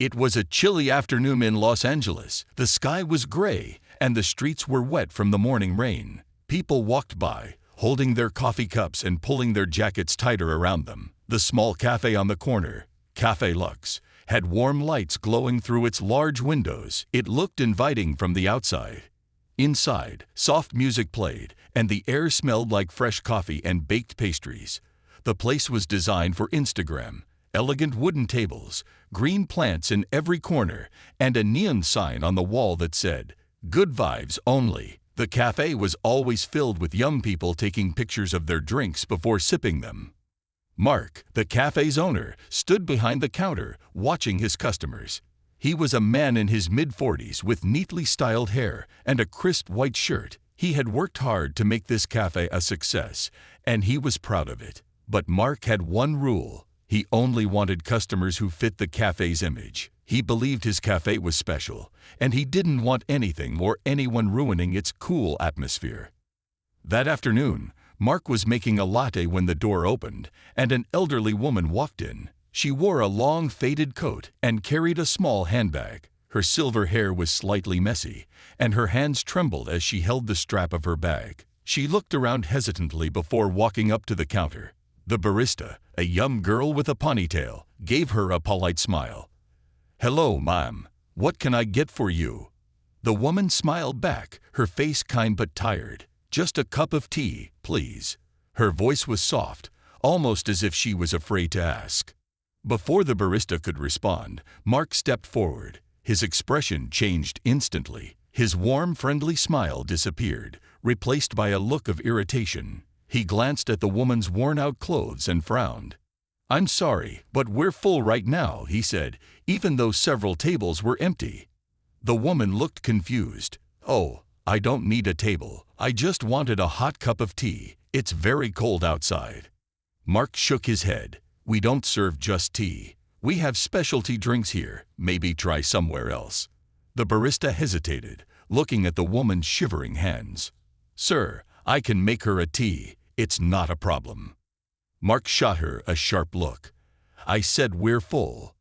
It was a chilly afternoon in Los Angeles. The sky was gray, and the streets were wet from the morning rain. People walked by, holding their coffee cups and pulling their jackets tighter around them. The small cafe on the corner, Café Lux, had warm lights glowing through its large windows. It looked inviting from the outside. Inside, soft music played, and the air smelled like fresh coffee and baked pastries. The place was designed for Instagram. Elegant wooden tables, green plants in every corner, and a neon sign on the wall that said, "Good vibes only." The cafe was always filled with young people taking pictures of their drinks before sipping them. Mark, the cafe's owner, stood behind the counter, watching his customers. He was a man in his mid-40s with neatly styled hair and a crisp white shirt. He had worked hard to make this cafe a success, and he was proud of it. But Mark had one rule. He only wanted customers who fit the cafe's image. He believed his cafe was special, and he didn't want anything or anyone ruining its cool atmosphere. That afternoon, Mark was making a latte when the door opened, and an elderly woman walked in. She wore a long, faded coat and carried a small handbag. Her silver hair was slightly messy, and her hands trembled as she held the strap of her bag. She looked around hesitantly before walking up to the counter. The barista, a young girl with a ponytail, gave her a polite smile. "Hello, ma'am. What can I get for you?" The woman smiled back, her face kind but tired. "Just a cup of tea, please." Her voice was soft, almost as if she was afraid to ask. Before the barista could respond, Mark stepped forward. His expression changed instantly. His warm, friendly smile disappeared, replaced by a look of irritation. He glanced at the woman's worn-out clothes and frowned. "I'm sorry, but we're full right now," he said, even though several tables were empty. The woman looked confused. "Oh, I don't need a table. I just wanted a hot cup of tea. It's very cold outside." Mark shook his head. "We don't serve just tea. We have specialty drinks here. Maybe try somewhere else." The barista hesitated, looking at the woman's shivering hands. "Sir, I can make her a tea. It's not a problem." Mark shot her a sharp look. "I said we're full."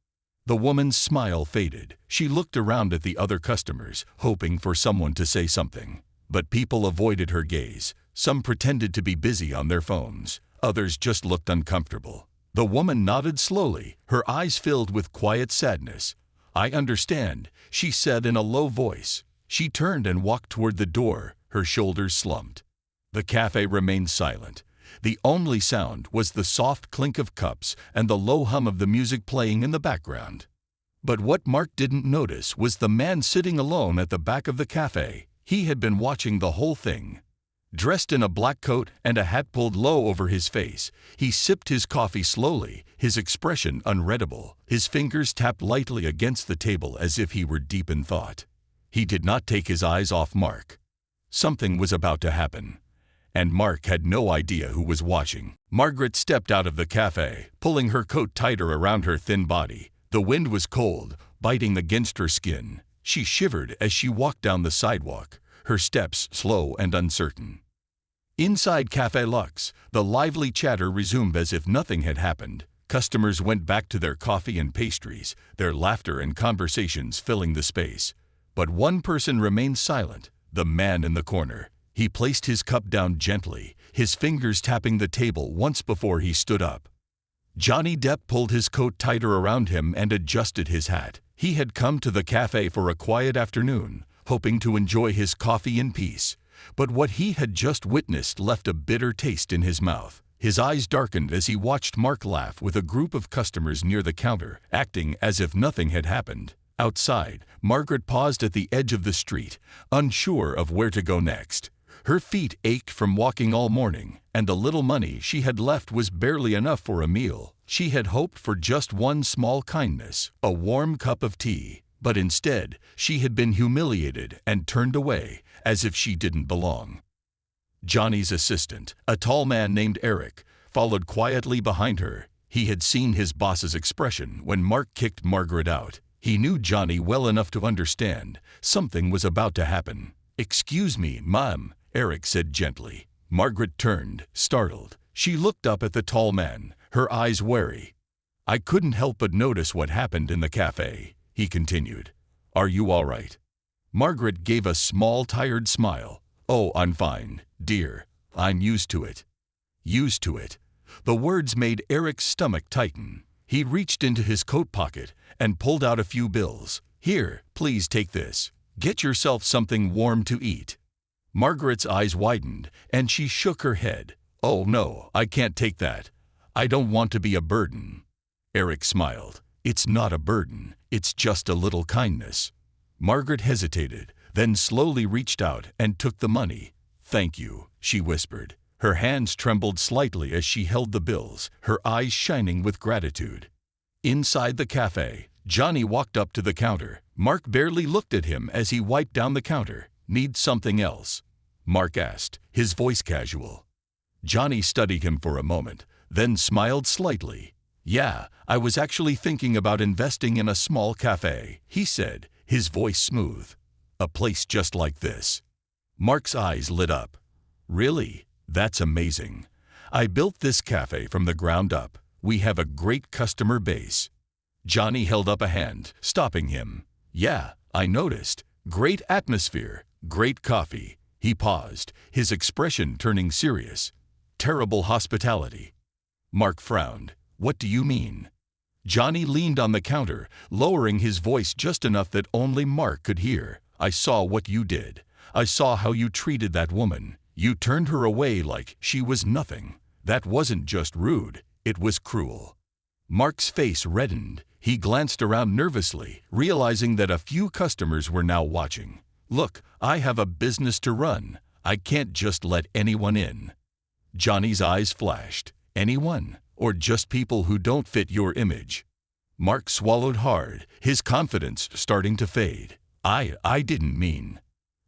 The woman's smile faded. She looked around at the other customers, hoping for someone to say something. But people avoided her gaze. Some pretended to be busy on their phones. Others just looked uncomfortable. The woman nodded slowly, her eyes filled with quiet sadness. "I understand," she said in a low voice. She turned and walked toward the door, her shoulders slumped. The cafe remained silent. The only sound was the soft clink of cups and the low hum of the music playing in the background. But what Mark didn't notice was the man sitting alone at the back of the cafe. He had been watching the whole thing. Dressed in a black coat and a hat pulled low over his face, he sipped his coffee slowly, his expression unreadable. His fingers tapped lightly against the table as if he were deep in thought. He did not take his eyes off Mark. Something was about to happen. And Mark had no idea who was watching. Margaret stepped out of the cafe, pulling her coat tighter around her thin body. The wind was cold, biting against her skin. She shivered as she walked down the sidewalk, her steps slow and uncertain. Inside Café Lux, the lively chatter resumed as if nothing had happened. Customers went back to their coffee and pastries, their laughter and conversations filling the space. But one person remained silent, the man in the corner. He placed his cup down gently, his fingers tapping the table once before he stood up. Johnny Depp pulled his coat tighter around him and adjusted his hat. He had come to the cafe for a quiet afternoon, hoping to enjoy his coffee in peace. But what he had just witnessed left a bitter taste in his mouth. His eyes darkened as he watched Mark laugh with a group of customers near the counter, acting as if nothing had happened. Outside, Margaret paused at the edge of the street, unsure of where to go next. Her feet ached from walking all morning, and the little money she had left was barely enough for a meal. She had hoped for just one small kindness, a warm cup of tea. But instead, she had been humiliated and turned away, as if she didn't belong. Johnny's assistant, a tall man named Eric, followed quietly behind her. He had seen his boss's expression when Mark kicked Margaret out. He knew Johnny well enough to understand something was about to happen. "Excuse me, ma'am," Eric said gently. Margaret turned, startled. She looked up at the tall man, her eyes wary. "I couldn't help but notice what happened in the cafe," he continued. Are you all right? Margaret gave a small, tired smile. Oh, I'm fine, dear. I'm used to it. Used to it. The words made Eric's stomach tighten. He reached into his coat pocket and pulled out a few bills. Here, please take this. Get yourself something warm to eat. Margaret's eyes widened, and she shook her head. Oh no, I can't take that. I don't want to be a burden. Eric smiled. It's not a burden, it's just a little kindness. Margaret hesitated, then slowly reached out and took the money. Thank you, she whispered. Her hands trembled slightly as she held the bills, her eyes shining with gratitude. Inside the cafe, Johnny walked up to the counter. Mark barely looked at him as he wiped down the counter. Need something else? Mark asked, his voice casual. Johnny studied him for a moment, then smiled slightly. Yeah, I was actually thinking about investing in a small cafe, he said, his voice smooth. A place just like this. Mark's eyes lit up. Really? That's amazing. I built this cafe from the ground up. We have a great customer base. Johnny held up a hand, stopping him. Yeah, I noticed. Great atmosphere, great coffee. He paused, his expression turning serious. Terrible hospitality. Mark frowned. What do you mean? Johnny leaned on the counter, lowering his voice just enough that only Mark could hear. I saw what you did. I saw how you treated that woman. You turned her away like she was nothing. That wasn't just rude, it was cruel. Mark's face reddened. He glanced around nervously, realizing that a few customers were now watching. Look, I have a business to run. I can't just let anyone in. Johnny's eyes flashed. Anyone? Or just people who don't fit your image? Mark swallowed hard, his confidence starting to fade. I didn't mean.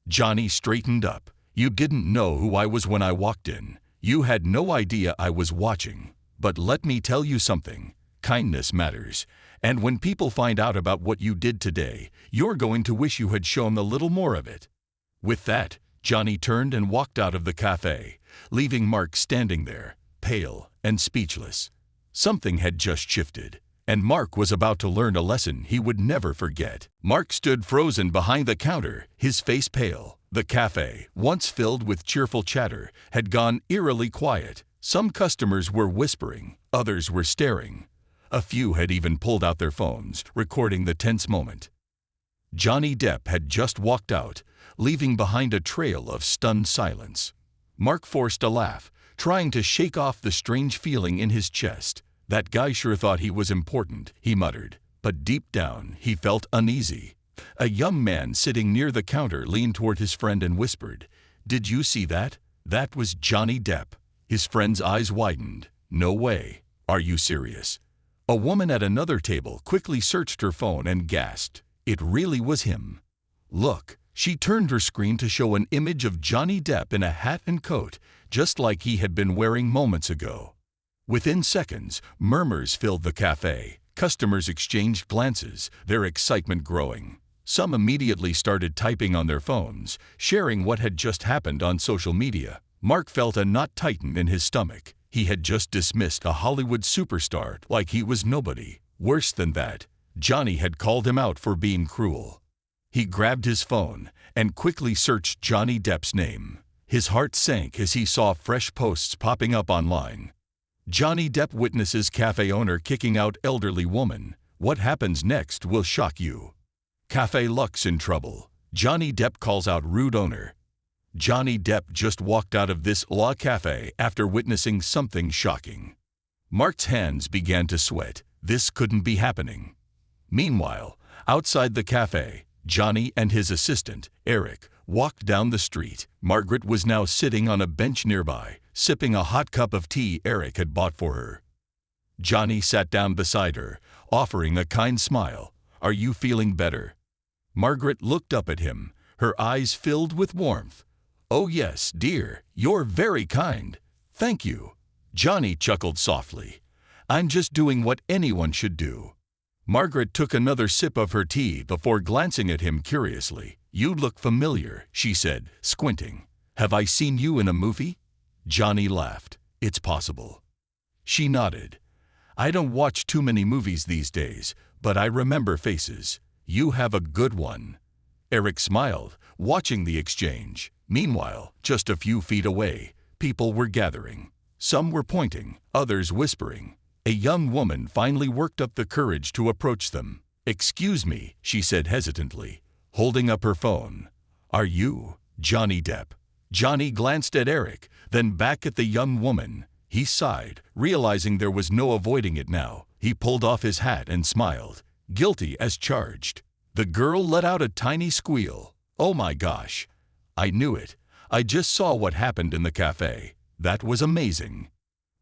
Johnny straightened up. You didn't know who I was when I walked in. You had no idea I was watching. But let me tell you something. Kindness matters. And when people find out about what you did today, you're going to wish you had shown a little more of it. With that, Johnny turned and walked out of the cafe, leaving Mark standing there, pale and speechless. Something had just shifted, and Mark was about to learn a lesson he would never forget. Mark stood frozen behind the counter, his face pale. The cafe, once filled with cheerful chatter, had gone eerily quiet. Some customers were whispering, others were staring. A few had even pulled out their phones, recording the tense moment. Johnny Depp had just walked out, leaving behind a trail of stunned silence. Mark forced a laugh, trying to shake off the strange feeling in his chest. That guy sure thought he was important, he muttered, but deep down he felt uneasy. A young man sitting near the counter leaned toward his friend and whispered, "Did you see that? That was Johnny Depp." His friend's eyes widened. "No way. Are you serious?" A woman at another table quickly searched her phone and gasped. It really was him. Look, she turned her screen to show an image of Johnny Depp in a hat and coat, just like he had been wearing moments ago. Within seconds, murmurs filled the cafe. Customers exchanged glances, their excitement growing. Some immediately started typing on their phones, sharing what had just happened on social media. Mark felt a knot tighten in his stomach. He had just dismissed a Hollywood superstar like he was nobody. Worse than that, Johnny had called him out for being cruel. He grabbed his phone and quickly searched Johnny Depp's name. His heart sank as he saw fresh posts popping up online. Johnny Depp witnesses cafe owner kicking out elderly woman. What happens next will shock you. Cafe Lux in trouble. Johnny Depp calls out rude owner. Johnny Depp just walked out of this La Cafe after witnessing something shocking. Mark's hands began to sweat. This couldn't be happening. Meanwhile, outside the cafe, Johnny and his assistant, Eric, walked down the street. Margaret was now sitting on a bench nearby, sipping a hot cup of tea Eric had bought for her. Johnny sat down beside her, offering a kind smile. "Are you feeling better?" Margaret looked up at him, her eyes filled with warmth. "Oh yes, dear, you're very kind. Thank you." Johnny chuckled softly. "I'm just doing what anyone should do." Margaret took another sip of her tea before glancing at him curiously. "You look familiar," she said, squinting. "Have I seen you in a movie?" Johnny laughed. "It's possible." She nodded. "I don't watch too many movies these days, but I remember faces. You have a good one." Eric smiled, watching the exchange. Meanwhile, just a few feet away, people were gathering. Some were pointing, others whispering. A young woman finally worked up the courage to approach them. "Excuse me," she said hesitantly, holding up her phone. "Are you Johnny Depp?" Johnny glanced at Eric, then back at the young woman. He sighed, realizing there was no avoiding it now. He pulled off his hat and smiled, guilty as charged. The girl let out a tiny squeal. "Oh my gosh. I knew it. I just saw what happened in the cafe. That was amazing."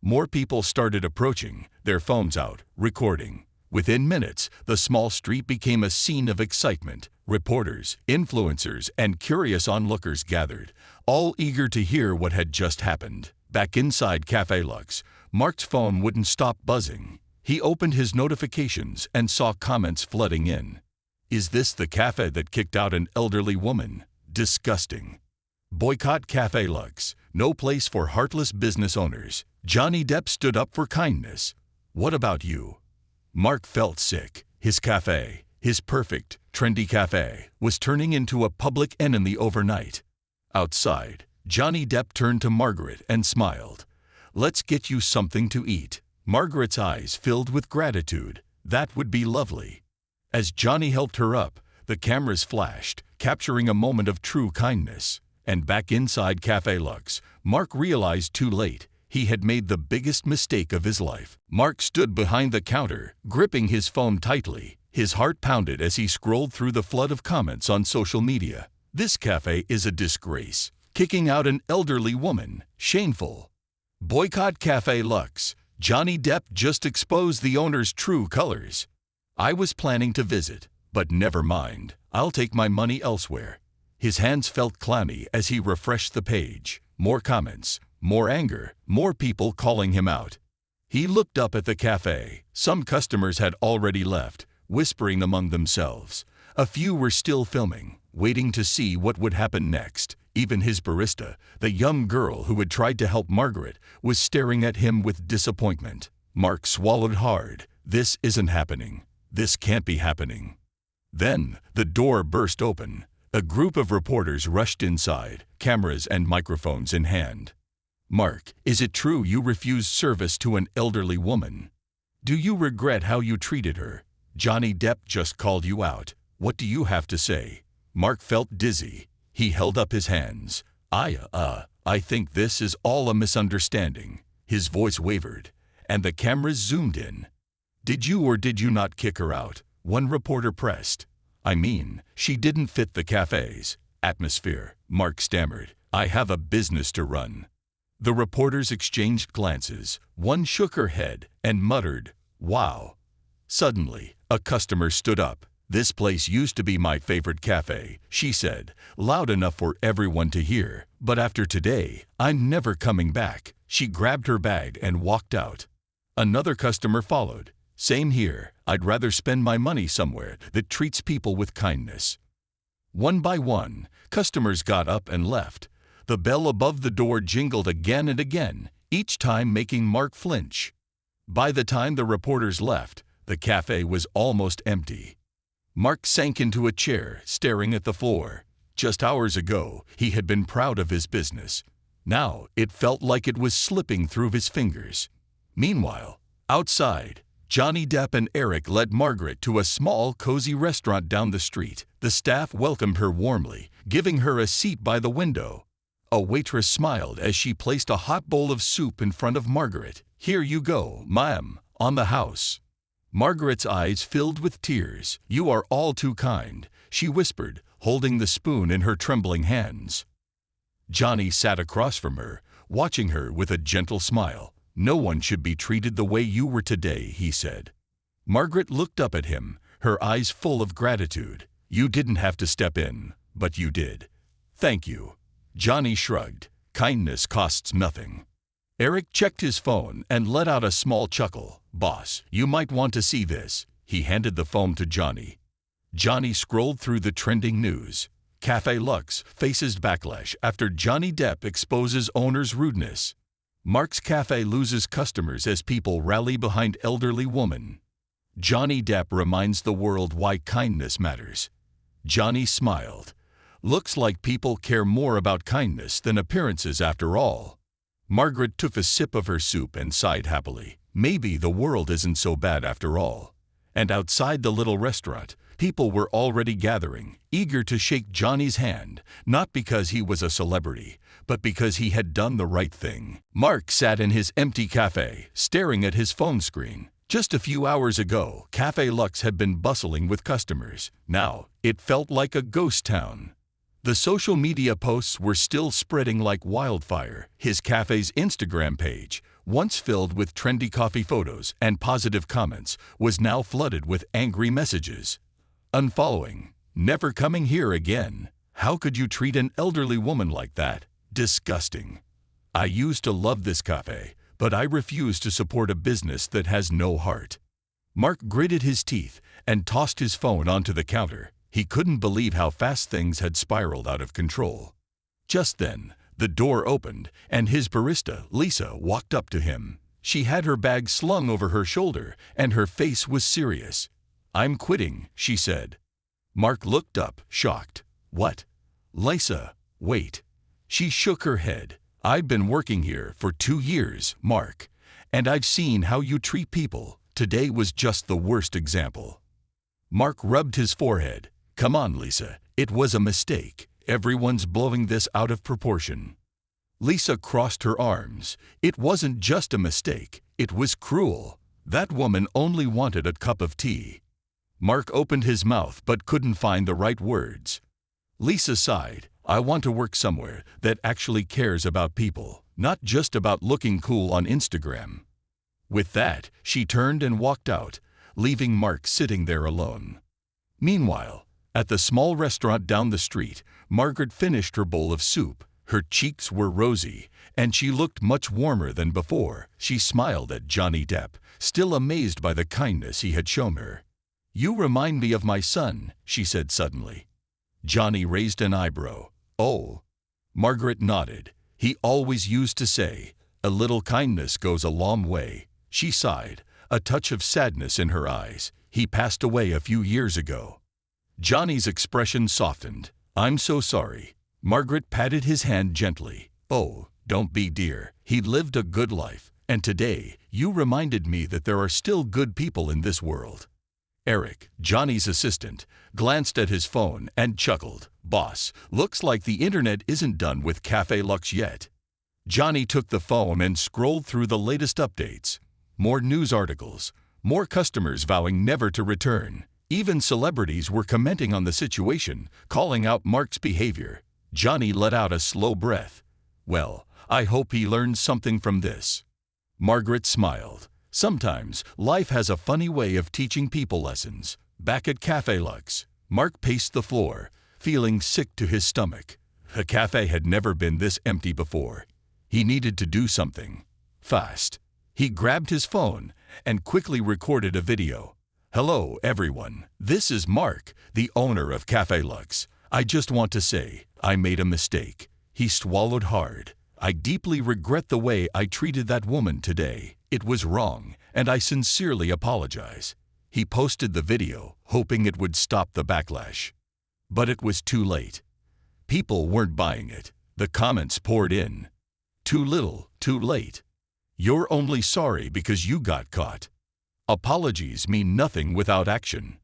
More people started approaching, their phones out, recording. Within minutes, the small street became a scene of excitement. Reporters, influencers, and curious onlookers gathered, all eager to hear what had just happened. Back inside Café Lux, Mark's phone wouldn't stop buzzing. He opened his notifications and saw comments flooding in. "Is this the cafe that kicked out an elderly woman? Disgusting. Boycott Café Lux. No place for heartless business owners. Johnny Depp stood up for kindness. What about you?" Mark felt sick. His cafe, his perfect, trendy cafe, was turning into a public enemy overnight. Outside, Johnny Depp turned to Margaret and smiled. "Let's get you something to eat." Margaret's eyes filled with gratitude. That would be lovely. As Johnny helped her up, the cameras flashed, capturing a moment of true kindness. And back inside Café Lux, Mark realized too late he had made the biggest mistake of his life. Mark stood behind the counter, gripping his phone tightly. His heart pounded as he scrolled through the flood of comments on social media. "This cafe is a disgrace. Kicking out an elderly woman. Shameful. Boycott Café Lux. Johnny Depp just exposed the owner's true colors. I was planning to visit, but never mind. I'll take my money elsewhere." His hands felt clammy as he refreshed the page. More comments, more anger, more people calling him out. He looked up at the cafe. Some customers had already left, whispering among themselves. A few were still filming, waiting to see what would happen next. Even his barista, the young girl who had tried to help Margaret, was staring at him with disappointment. Mark swallowed hard. This isn't happening. This can't be happening. Then, the door burst open. A group of reporters rushed inside, cameras and microphones in hand. "Mark, is it true you refused service to an elderly woman? Do you regret how you treated her? Johnny Depp just called you out. What do you have to say?" Mark felt dizzy. He held up his hands. I think this is all a misunderstanding." His voice wavered, and the cameras zoomed in. "Did you or did you not kick her out?" one reporter pressed. "I mean, she didn't fit the cafe's atmosphere," Mark stammered. "I have a business to run." The reporters exchanged glances. One shook her head and muttered, "Wow." Suddenly, a customer stood up. "This place used to be my favorite cafe," she said, loud enough for everyone to hear. "But after today, I'm never coming back." She grabbed her bag and walked out. Another customer followed. "Same here. I'd rather spend my money somewhere that treats people with kindness." One by one, customers got up and left. The bell above the door jingled again and again, each time making Mark flinch. By the time the reporters left, the cafe was almost empty. Mark sank into a chair, staring at the floor. Just hours ago, he had been proud of his business. Now, it felt like it was slipping through his fingers. Meanwhile, outside, Johnny Depp and Eric led Margaret to a small, cozy restaurant down the street. The staff welcomed her warmly, giving her a seat by the window. A waitress smiled as she placed a hot bowl of soup in front of Margaret. "Here you go, ma'am, on the house." Margaret's eyes filled with tears. "You are all too kind," she whispered, holding the spoon in her trembling hands. Johnny sat across from her, watching her with a gentle smile. "No one should be treated the way you were today," he said. Margaret looked up at him, her eyes full of gratitude. "You didn't have to step in, but you did. Thank you." Johnny shrugged. "Kindness costs nothing." Eric checked his phone and let out a small chuckle. "Boss, you might want to see this." He handed the phone to Johnny. Johnny scrolled through the trending news. Café Lux faces backlash after Johnny Depp exposes owner's rudeness. Mark's cafe loses customers as people rally behind elderly woman. Johnny Depp reminds the world why kindness matters. Johnny smiled. Looks like people care more about kindness than appearances after all. Margaret took a sip of her soup and sighed happily. Maybe the world isn't so bad after all. And outside the little restaurant, people were already gathering, eager to shake Johnny's hand, not because he was a celebrity, but because he had done the right thing. Mark sat in his empty cafe, staring at his phone screen. Just a few hours ago, Café Lux had been bustling with customers. Now, it felt like a ghost town. The social media posts were still spreading like wildfire. His cafe's Instagram page, once filled with trendy coffee photos and positive comments, was now flooded with angry messages. Unfollowing. Never coming here again. How could you treat an elderly woman like that? Disgusting. I used to love this cafe, but I refuse to support a business that has no heart. Mark gritted his teeth and tossed his phone onto the counter. He couldn't believe how fast things had spiraled out of control. Just then, the door opened, and his barista, Lisa, walked up to him. She had her bag slung over her shoulder, and her face was serious. "I'm quitting," she said. Mark looked up, shocked. "What?" "Lisa, wait." She shook her head. "I've been working here for 2 years, Mark, and I've seen how you treat people. Today was just the worst example." Mark rubbed his forehead. "Come on, Lisa. It was a mistake. Everyone's blowing this out of proportion." Lisa crossed her arms. "It wasn't just a mistake. It was cruel. That woman only wanted a cup of tea." Mark opened his mouth but couldn't find the right words. Lisa sighed. "I want to work somewhere that actually cares about people, not just about looking cool on Instagram." With that, she turned and walked out, leaving Mark sitting there alone. Meanwhile, at the small restaurant down the street, Margaret finished her bowl of soup. Her cheeks were rosy, and she looked much warmer than before. She smiled at Johnny Depp, still amazed by the kindness he had shown her. "You remind me of my son," she said suddenly. Johnny raised an eyebrow. "Oh." Margaret nodded. "He always used to say, 'A little kindness goes a long way.'" She sighed, a touch of sadness in her eyes. "He passed away a few years ago." Johnny's expression softened. "I'm so sorry." Margaret patted his hand gently. "Oh, don't be, dear. He lived a good life, and today you reminded me that there are still good people in this world." Eric, Johnny's assistant, glanced at his phone and chuckled. "Boss, looks like the internet isn't done with Café Lux yet." Johnny took the phone and scrolled through the latest updates. More news articles, more customers vowing never to return. Even celebrities were commenting on the situation, calling out Mark's behavior. Johnny let out a slow breath. "Well, I hope he learned something from this." Margaret smiled. Sometimes life has a funny way of teaching people lessons. Back at Café Lux, Mark paced the floor, feeling sick to his stomach. The cafe had never been this empty before. He needed to do something. Fast. He grabbed his phone and quickly recorded a video. "Hello, everyone. This is Mark, the owner of Café Lux. I just want to say, I made a mistake." He swallowed hard. "I deeply regret the way I treated that woman today. It was wrong, and I sincerely apologize." He posted the video, hoping it would stop the backlash. But it was too late. People weren't buying it. The comments poured in. "Too little, too late. You're only sorry because you got caught. Apologies mean nothing without action."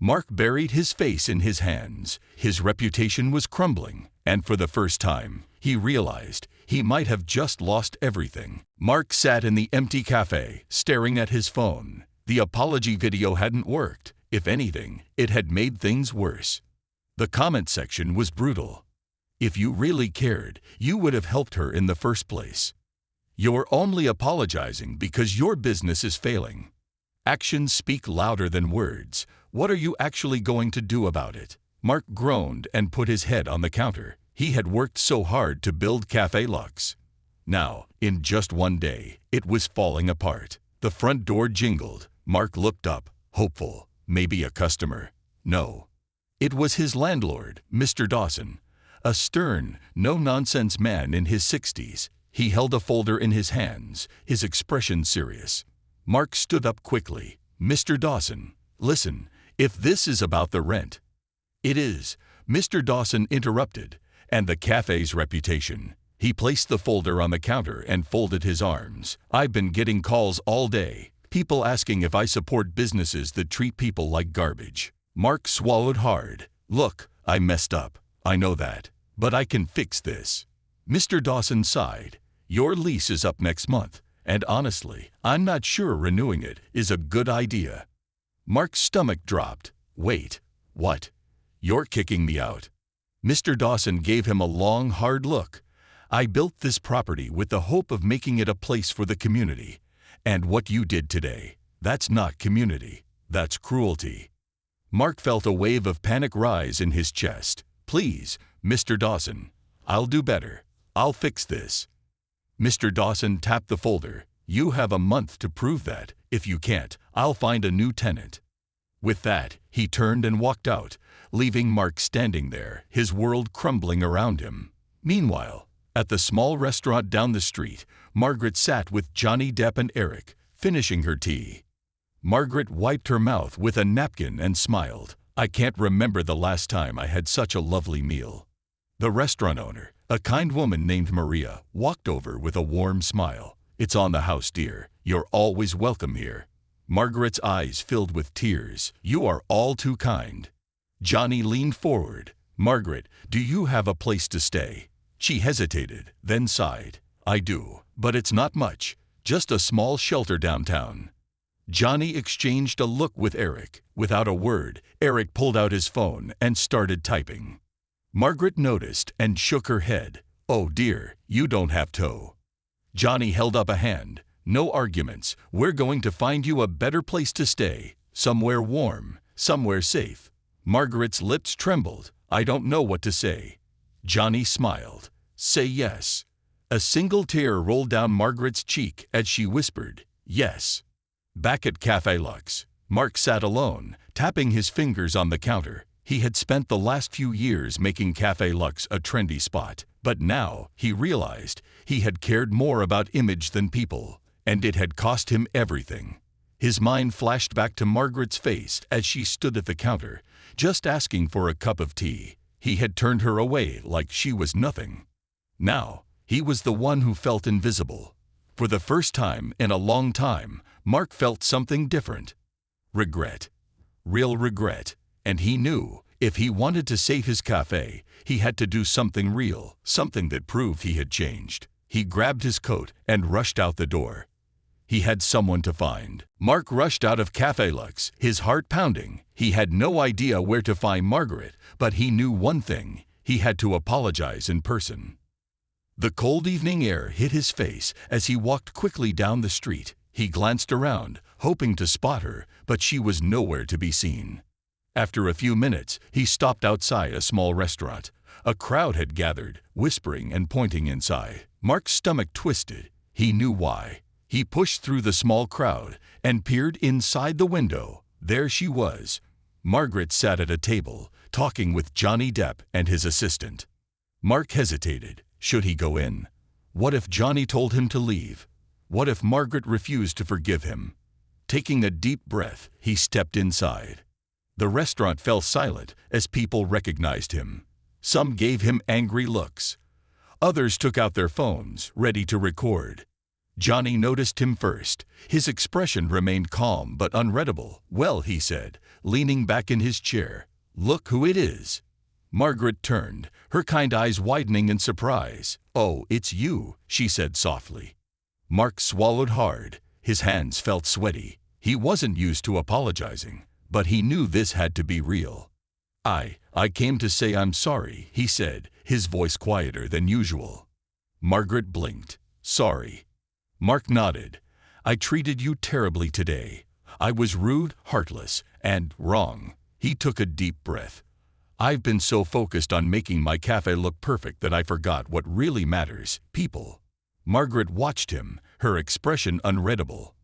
Mark buried his face in his hands. His reputation was crumbling, and for the first time, he realized he might have just lost everything. Mark sat in the empty cafe, staring at his phone. The apology video hadn't worked. If anything, it had made things worse. The comment section was brutal. "If you really cared, you would have helped her in the first place. You're only apologizing because your business is failing. Actions speak louder than words. What are you actually going to do about it?" Mark groaned and put his head on the counter. He had worked so hard to build Café Lux. Now, in just one day, it was falling apart. The front door jingled. Mark looked up, hopeful. Maybe a customer. No. It was his landlord, Mr. Dawson, a stern, no-nonsense man in his 60s. He held a folder in his hands, his expression serious. Mark stood up quickly. Mr. Dawson, listen, if this is about the rent. It is, Mr. Dawson interrupted, and the cafe's reputation. He placed the folder on the counter and folded his arms. I've been getting calls all day, people asking if I support businesses that treat people like garbage. Mark swallowed hard. Look, I messed up. I know that. But I can fix this. Mr. Dawson sighed. Your lease is up next month, and honestly, I'm not sure renewing it is a good idea. Mark's stomach dropped. Wait, what? You're kicking me out. Mr. Dawson gave him a long, hard look. I built this property with the hope of making it a place for the community. And what you did today, that's not community. That's cruelty. Mark felt a wave of panic rise in his chest. Please, Mr. Dawson, I'll do better. I'll fix this. Mr. Dawson tapped the folder. You have a month to prove that. If you can't, I'll find a new tenant. With that, he turned and walked out, leaving Mark standing there, his world crumbling around him. Meanwhile, at the small restaurant down the street, Margaret sat with Johnny Depp and Eric, finishing her tea. Margaret wiped her mouth with a napkin and smiled. I can't remember the last time I had such a lovely meal. The restaurant owner, a kind woman named Maria, walked over with a warm smile. It's on the house, dear. You're always welcome here. Margaret's eyes filled with tears. You are all too kind. Johnny leaned forward. Margaret, do you have a place to stay? She hesitated, then sighed. I do, but it's not much. Just a small shelter downtown. Johnny exchanged a look with Eric. Without a word, Eric pulled out his phone and started typing. Margaret noticed and shook her head. Oh dear, you don't have to. Johnny held up a hand. No arguments. We're going to find you a better place to stay. Somewhere warm, somewhere safe. Margaret's lips trembled. I don't know what to say. Johnny smiled. Say yes. A single tear rolled down Margaret's cheek as she whispered, yes. Back at Café Lux, Mark sat alone, tapping his fingers on the counter. He had spent the last few years making Café Lux a trendy spot, but now he realized he had cared more about image than people, and it had cost him everything. His mind flashed back to Margaret's face as she stood at the counter, just asking for a cup of tea. He had turned her away like she was nothing. Now, he was the one who felt invisible. For the first time in a long time, Mark felt something different. Regret. Real regret. And he knew, if he wanted to save his cafe, he had to do something real, something that proved he had changed. He grabbed his coat and rushed out the door. He had someone to find. Mark rushed out of Café Lux, his heart pounding. He had no idea where to find Margaret, but he knew one thing. He had to apologize in person. The cold evening air hit his face as he walked quickly down the street. He glanced around, hoping to spot her, but she was nowhere to be seen. After a few minutes, he stopped outside a small restaurant. A crowd had gathered, whispering and pointing inside. Mark's stomach twisted. He knew why. He pushed through the small crowd and peered inside the window. There she was. Margaret sat at a table, talking with Johnny Depp and his assistant. Mark hesitated. Should he go in? What if Johnny told him to leave? What if Margaret refused to forgive him? Taking a deep breath, he stepped inside. The restaurant fell silent as people recognized him. Some gave him angry looks. Others took out their phones, ready to record. Johnny noticed him first. His expression remained calm but unreadable. Well, he said, leaning back in his chair, look who it is. Margaret turned, her kind eyes widening in surprise. Oh, it's you, she said softly. Mark swallowed hard. His hands felt sweaty. He wasn't used to apologizing, but he knew this had to be real. I came to say I'm sorry, he said, his voice quieter than usual. Margaret blinked. Sorry. Mark nodded. I treated you terribly today. I was rude, heartless, and wrong. He took a deep breath. I've been so focused on making my cafe look perfect that I forgot what really matters, people. Margaret watched him, her expression unreadable.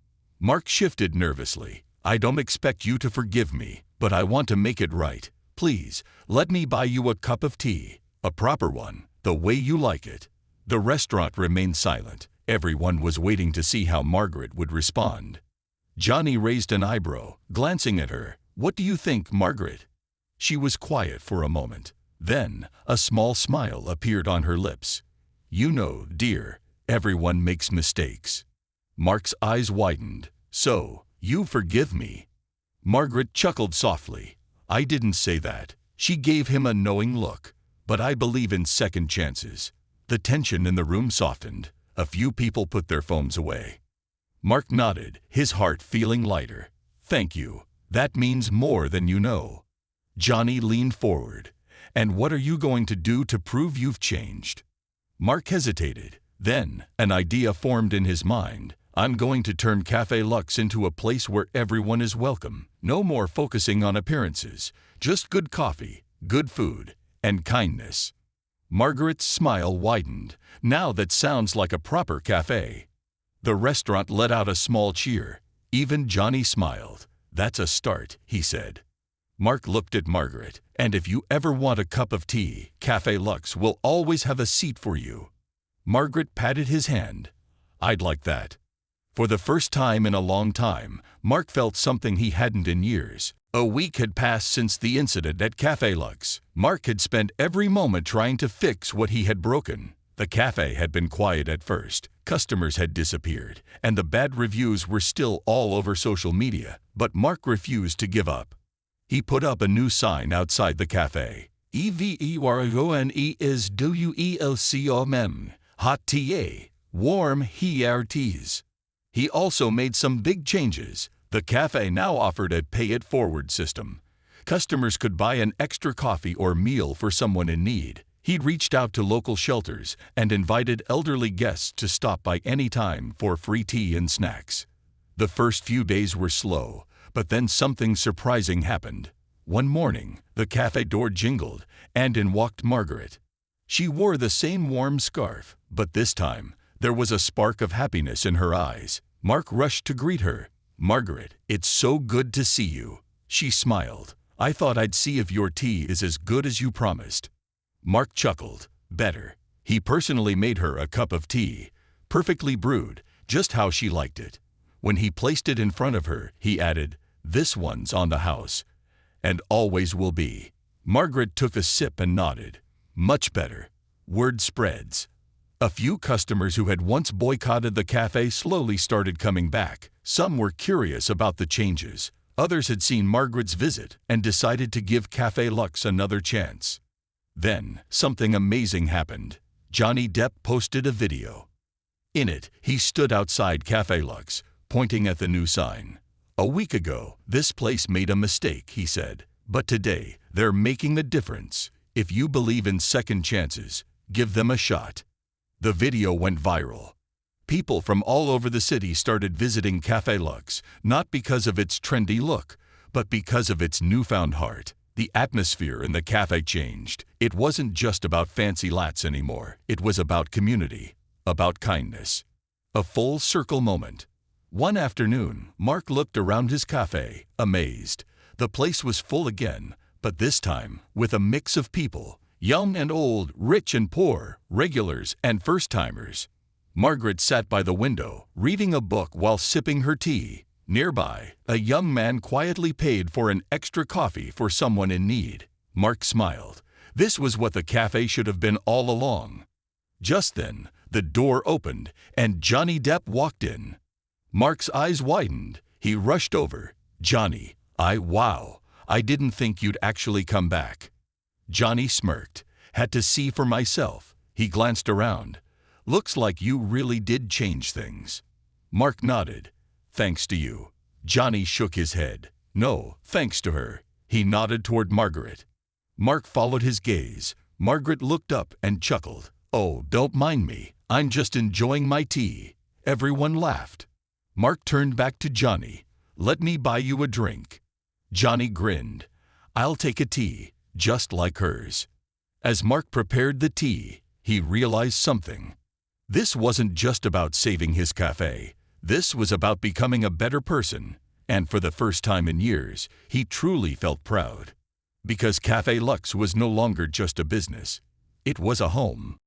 Mark shifted nervously. I don't expect you to forgive me, but I want to make it right. Please, let me buy you a cup of tea. A proper one, the way you like it. The restaurant remained silent. Everyone was waiting to see how Margaret would respond. Johnny raised an eyebrow, glancing at her. "What do you think, Margaret?" She was quiet for a moment. Then, a small smile appeared on her lips. "You know, dear, everyone makes mistakes." Mark's eyes widened. "So, you forgive me?" Margaret chuckled softly. "I didn't say that." She gave him a knowing look. "But I believe in second chances." The tension in the room softened. A few people put their phones away. Mark nodded, his heart feeling lighter. "Thank you. That means more than you know." Johnny leaned forward. "And what are you going to do to prove you've changed?" Mark hesitated. Then, an idea formed in his mind. "I'm going to turn Café Lux into a place where everyone is welcome. No more focusing on appearances. Just good coffee, good food, and kindness." Margaret's smile widened. "Now that sounds like a proper cafe." The restaurant let out a small cheer. Even Johnny smiled. "That's a start," he said. Mark looked at Margaret. "And if you ever want a cup of tea, Café Lux will always have a seat for you." Margaret patted his hand. "I'd like that." For the first time in a long time, Mark felt something he hadn't in years. A week had passed since the incident at Café Lux. Mark had spent every moment trying to fix what he had broken. The cafe had been quiet at first, customers had disappeared, and the bad reviews were still all over social media, but Mark refused to give up. He put up a new sign outside the cafe. "Everyone is welcome. Hot tea, warm here teas." He also made some big changes. The cafe now offered a pay-it-forward system. Customers could buy an extra coffee or meal for someone in need. He'd reached out to local shelters and invited elderly guests to stop by any time for free tea and snacks. The first few days were slow, but then something surprising happened. One morning, the cafe door jingled, and in walked Margaret. She wore the same warm scarf, but this time, there was a spark of happiness in her eyes. Mark rushed to greet her. "Margaret, it's so good to see you." She smiled. "I thought I'd see if your tea is as good as you promised." Mark chuckled. "Better." He personally made her a cup of tea, perfectly brewed, just how she liked it. When he placed it in front of her, he added, "This one's on the house, and always will be." Margaret took a sip and nodded. "Much better." Word spreads. A few customers who had once boycotted the cafe slowly started coming back. Some were curious about the changes. Others had seen Margaret's visit and decided to give Café Lux another chance. Then, something amazing happened. Johnny Depp posted a video. In it, he stood outside Café Lux, pointing at the new sign. "A week ago, this place made a mistake," he said. "But today, they're making the difference. If you believe in second chances, give them a shot." The video went viral. People from all over the city started visiting Café Lux, not because of its trendy look, but because of its newfound heart. The atmosphere in the cafe changed. It wasn't just about fancy lattes anymore. It was about community, about kindness. A full circle moment. One afternoon, Mark looked around his cafe, amazed. The place was full again, but this time with a mix of people. Young and old, rich and poor, regulars and first-timers. Margaret sat by the window, reading a book while sipping her tea. Nearby, a young man quietly paid for an extra coffee for someone in need. Mark smiled. This was what the cafe should have been all along. Just then, the door opened, and Johnny Depp walked in. Mark's eyes widened. He rushed over. "Johnny, wow, I didn't think you'd actually come back." Johnny smirked. "Had to see for myself." He glanced around. "Looks like you really did change things." Mark nodded. "Thanks to you." Johnny shook his head. "No, thanks to her." He nodded toward Margaret. Mark followed his gaze. Margaret looked up and chuckled. "Oh, don't mind me. I'm just enjoying my tea." Everyone laughed. Mark turned back to Johnny. "Let me buy you a drink." Johnny grinned. "I'll take a tea, just like hers." As Mark prepared the tea, he realized something. This wasn't just about saving his cafe. This was about becoming a better person, and for the first time in years, he truly felt proud. Because Café Lux was no longer just a business. It was a home.